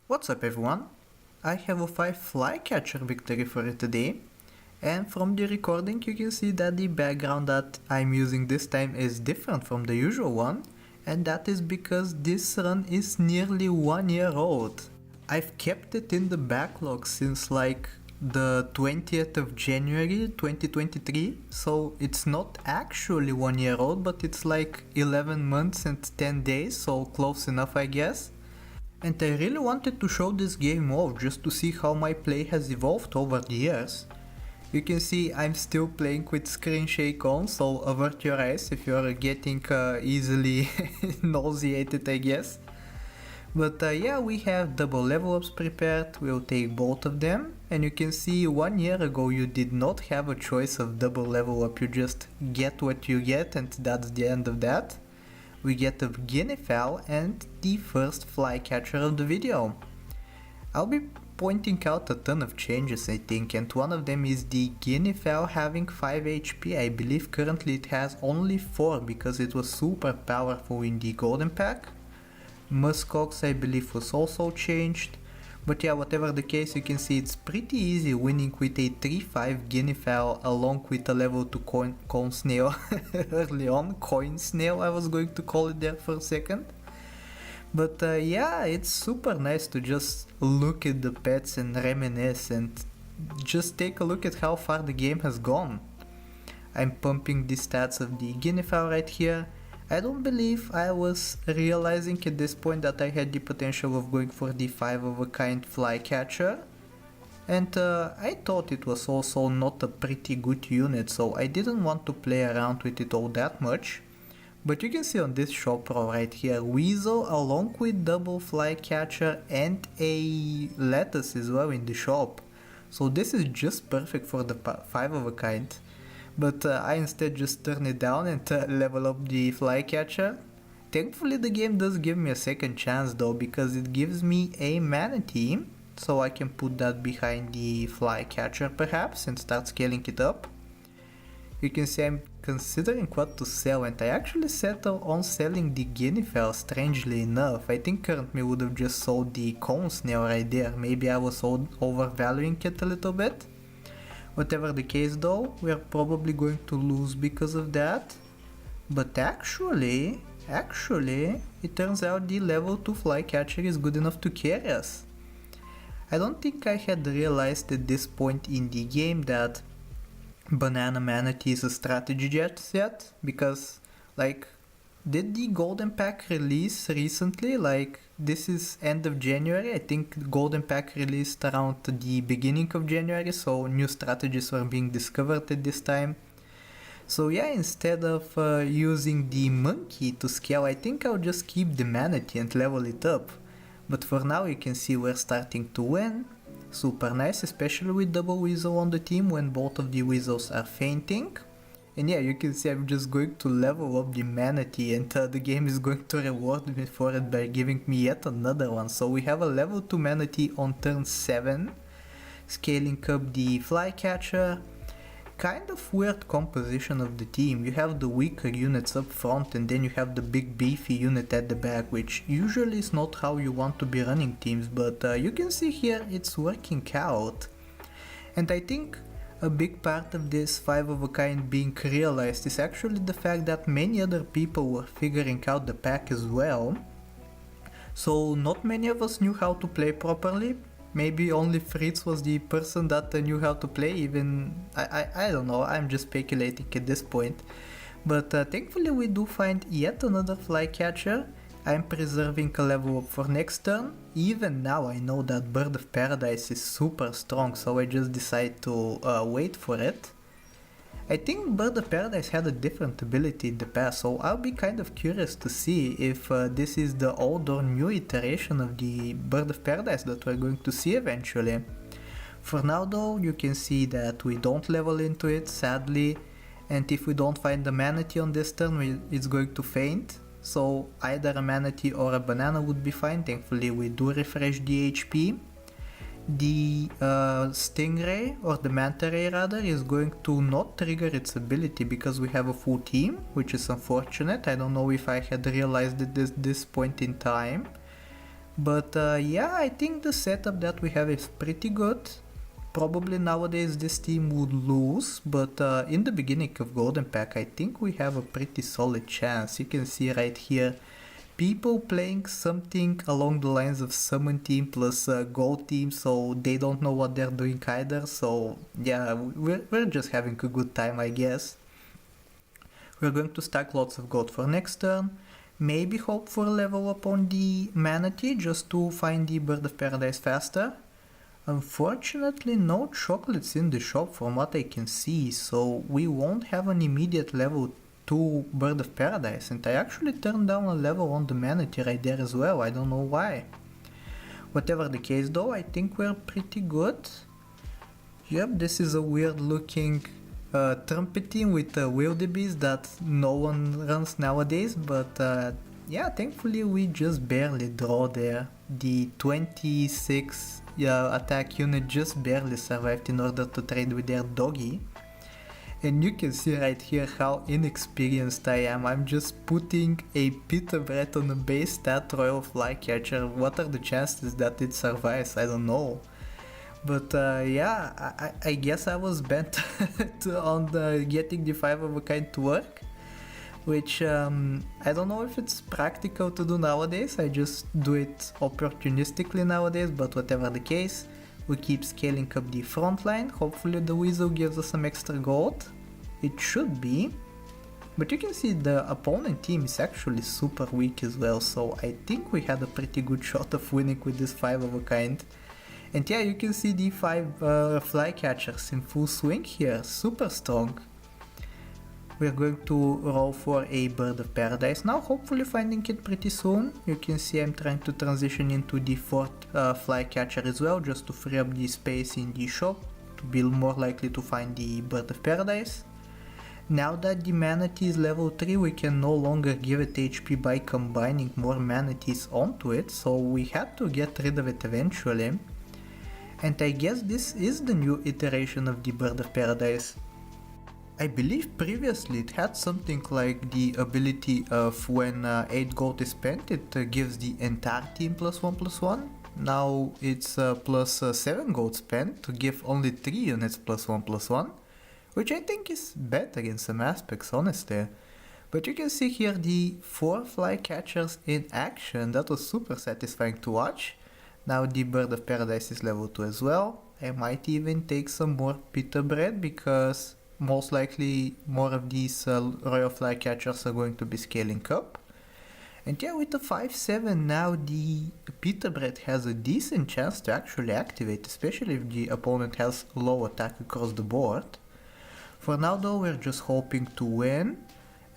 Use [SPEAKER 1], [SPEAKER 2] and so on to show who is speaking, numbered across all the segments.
[SPEAKER 1] What's up everyone? I have a 5 Flycatcher victory for you today, and from the recording you can see that the background that I'm using this time is different from the usual one, and that is because this run is nearly 1 year old. I've kept it in the backlog since like the 20th of January 2023, so it's not actually 1 year old, but it's like 11 months and 10 days, so close enough I guess. And I really wanted to show this game off just to see how my play has evolved over the years. You can see I'm still playing with screen shake on, so avert your eyes if you're getting easily nauseated I guess. But yeah, we have double level ups prepared, we'll take both of them. And you can see 1 year ago you did not have a choice of double level up, you just get what you get and that's the end of that. We get a guinea fowl and the first flycatcher of the video. I'll be pointing out a ton of changes I think, and one of them is the guinea fowl having 5 HP. I believe currently it has only 4 because it was super powerful in the golden pack. Muskox I believe was also changed. But yeah, whatever the case, you can see it's pretty easy winning with a 3-5 guinea fowl along with a level 2 coin snail early on. Coin snail I was going to call it there for a second. But yeah, it's super nice to just look at the pets and reminisce and just take a look at how far the game has gone. I'm pumping the stats of the guinea fowl right here. I don't believe I was realizing at this point that I had the potential of going for the 5 of a kind flycatcher. And I thought it was also not a pretty good unit, so I didn't want to play around with it all that much. But you can see on this shop row right here, Weasel along with double flycatcher and a lettuce as well in the shop. So this is just perfect for the 5 of a kind. But I instead just turn it down and level up the flycatcher. Thankfully the game does give me a second chance though, because it gives me a manatee, so I can put that behind the flycatcher perhaps and start scaling it up. You can see I'm considering what to sell, and I actually settled on selling the guinea fowl strangely enough. I think currently would have just sold the cone snail right there, maybe I was overvaluing it a little bit. Whatever the case though, we are probably going to lose because of that. But actually, it turns out the level 2 flycatcher is good enough to carry us. I don't think I had realized at this point in the game that banana manatee is a strategy yet, because like, did the golden pack release recently? Like, this is end of January, I think the golden pack released around the beginning of January, so new strategies were being discovered at this time. So yeah, instead of using the monkey to scale, I think I'll just keep the manatee and level it up. But for now you can see we're starting to win. Super nice, especially with double weasel on the team when both of the weasels are fainting. And yeah, you can see I'm just going to level up the manatee, and the game is going to reward me for it by giving me yet another one. So we have a level 2 manatee on turn 7, scaling up the flycatcher. Kind of weird composition of the team. You have the weaker units up front and then you have the big beefy unit at the back, which usually is not how you want to be running teams, but you can see here it's working out. And I think a big part of this 5 of a kind being realized is actually the fact that many other people were figuring out the pack as well. So not many of us knew how to play properly. Maybe only Fritz was the person that knew how to play, even, I don't know, I'm just speculating at this point. But thankfully we do find yet another flycatcher. I'm preserving a level up for next turn. Even now I know that Bird of Paradise is super strong, so I just decide to wait for it. I think Bird of Paradise had a different ability in the past, so I'll be kind of curious to see if this is the old or new iteration of the Bird of Paradise that we're going to see eventually. For now though, you can see that we don't level into it, sadly, and if we don't find the manatee on this turn, it's going to faint. So either a manatee or a banana would be fine. Thankfully we do refresh the HP. The stingray, or the manta ray rather, is going to not trigger its ability because we have a full team, which is unfortunate. I don't know if I had realized it at this point in time. But yeah, I think the setup that we have is pretty good. Probably nowadays this team would lose, but in the beginning of Golden Pack I think we have a pretty solid chance. You can see right here people playing something along the lines of Summon team plus Gold team, so they don't know what they're doing either. So yeah, we're just having a good time, I guess. We're going to stack lots of gold for next turn. Maybe hope for a level up on the Manatee just to find the Bird of Paradise faster. Unfortunately, no chocolates in the shop from what I can see, so we won't have an immediate level 2 Bird of Paradise. And I actually turned down a level on the Manatee right there as well, I don't know why. Whatever the case though, I think we're pretty good. Yep, this is a weird looking trumpet team with wildebeest that no one runs nowadays, but yeah, thankfully we just barely draw there. The 26 attack unit just barely survived in order to trade with their doggy. And you can see right here how inexperienced I am. I'm just putting a pita bread on a base stat Royal Flycatcher. What are the chances that it survives? I don't know. But yeah, I guess I was bent on getting the 5 of a kind to work, which I don't know if it's practical to do nowadays. I just do it opportunistically nowadays, but whatever the case, we keep scaling up the front line. Hopefully the Weasel gives us some extra gold. It should be. But you can see the opponent team is actually super weak as well, so I think we had a pretty good shot of winning with this 5 of a kind. And yeah, you can see the 5 Flycatchers in full swing here, super strong. We're going to roll for a Bird of Paradise now, hopefully finding it pretty soon. You can see I'm trying to transition into the 4th Flycatcher as well, just to free up the space in the shop, to be more likely to find the Bird of Paradise. Now that the Manatee is level 3, we can no longer give it HP by combining more Manatees onto it, so we had to get rid of it eventually. And I guess this is the new iteration of the Bird of Paradise. I believe previously it had something like the ability of when 8 gold is spent, it gives the entire team +1/+1. Now it's plus 7 gold spent to give only 3 units +1/+1, which I think is better in some aspects, honestly. But you can see here the 4 Flycatchers in action. That was super satisfying to watch. Now the Bird of Paradise is level 2 as well. I might even take some more pita bread because most likely more of these Royal Flycatchers are going to be scaling up. And yeah, with the 5/7 now the pita bread has a decent chance to actually activate, especially if the opponent has low attack across the board. For now though, we're just hoping to win.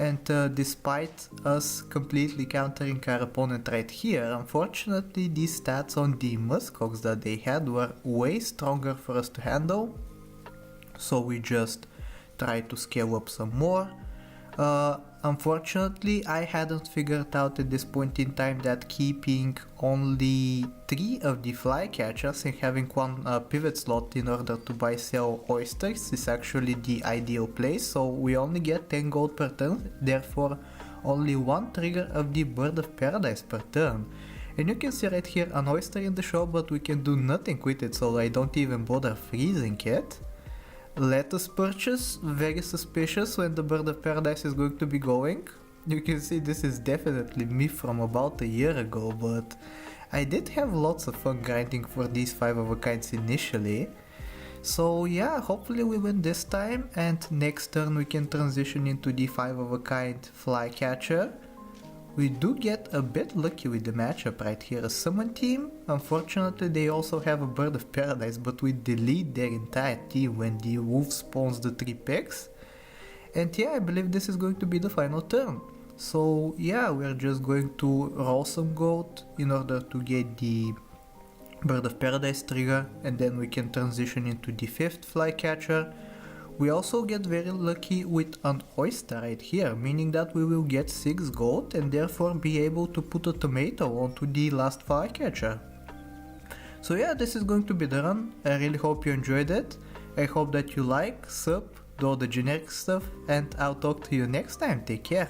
[SPEAKER 1] And despite us completely countering our opponent right here, unfortunately these stats on the muskox that they had were way stronger for us to handle. So we just tried to scale up some more. Unfortunately, I hadn't figured out at this point in time that keeping only 3 of the Flycatchers and having 1 pivot slot in order to buy sell oysters is actually the ideal place, so we only get 10 gold per turn, therefore only 1 trigger of the Bird of Paradise per turn. And you can see right here an oyster in the shop, but we can do nothing with it, so I don't even bother freezing it. Let us purchase, very suspicious when the Bird of Paradise is going to be going. You can see this is definitely me from about a year ago, but I did have lots of fun grinding for these 5 of a kinds initially. So yeah, hopefully we win this time, and next turn we can transition into the 5 of a kind Flycatcher. We do get a bit lucky with the matchup right here. A Summon team, unfortunately they also have a Bird of Paradise, but we delete their entire team when the wolf spawns the 3 picks. And yeah, I believe this is going to be the final turn. So yeah, we're just going to roll some gold in order to get the Bird of Paradise trigger, and then we can transition into the 5th Flycatcher. We also get very lucky with an oyster right here, meaning that we will get 6 gold and therefore be able to put a tomato onto the last Flycatcher. So yeah, this is going to be the run. I really hope you enjoyed it. I hope that you like, sub, do all the generic stuff, and I'll talk to you next time. Take care.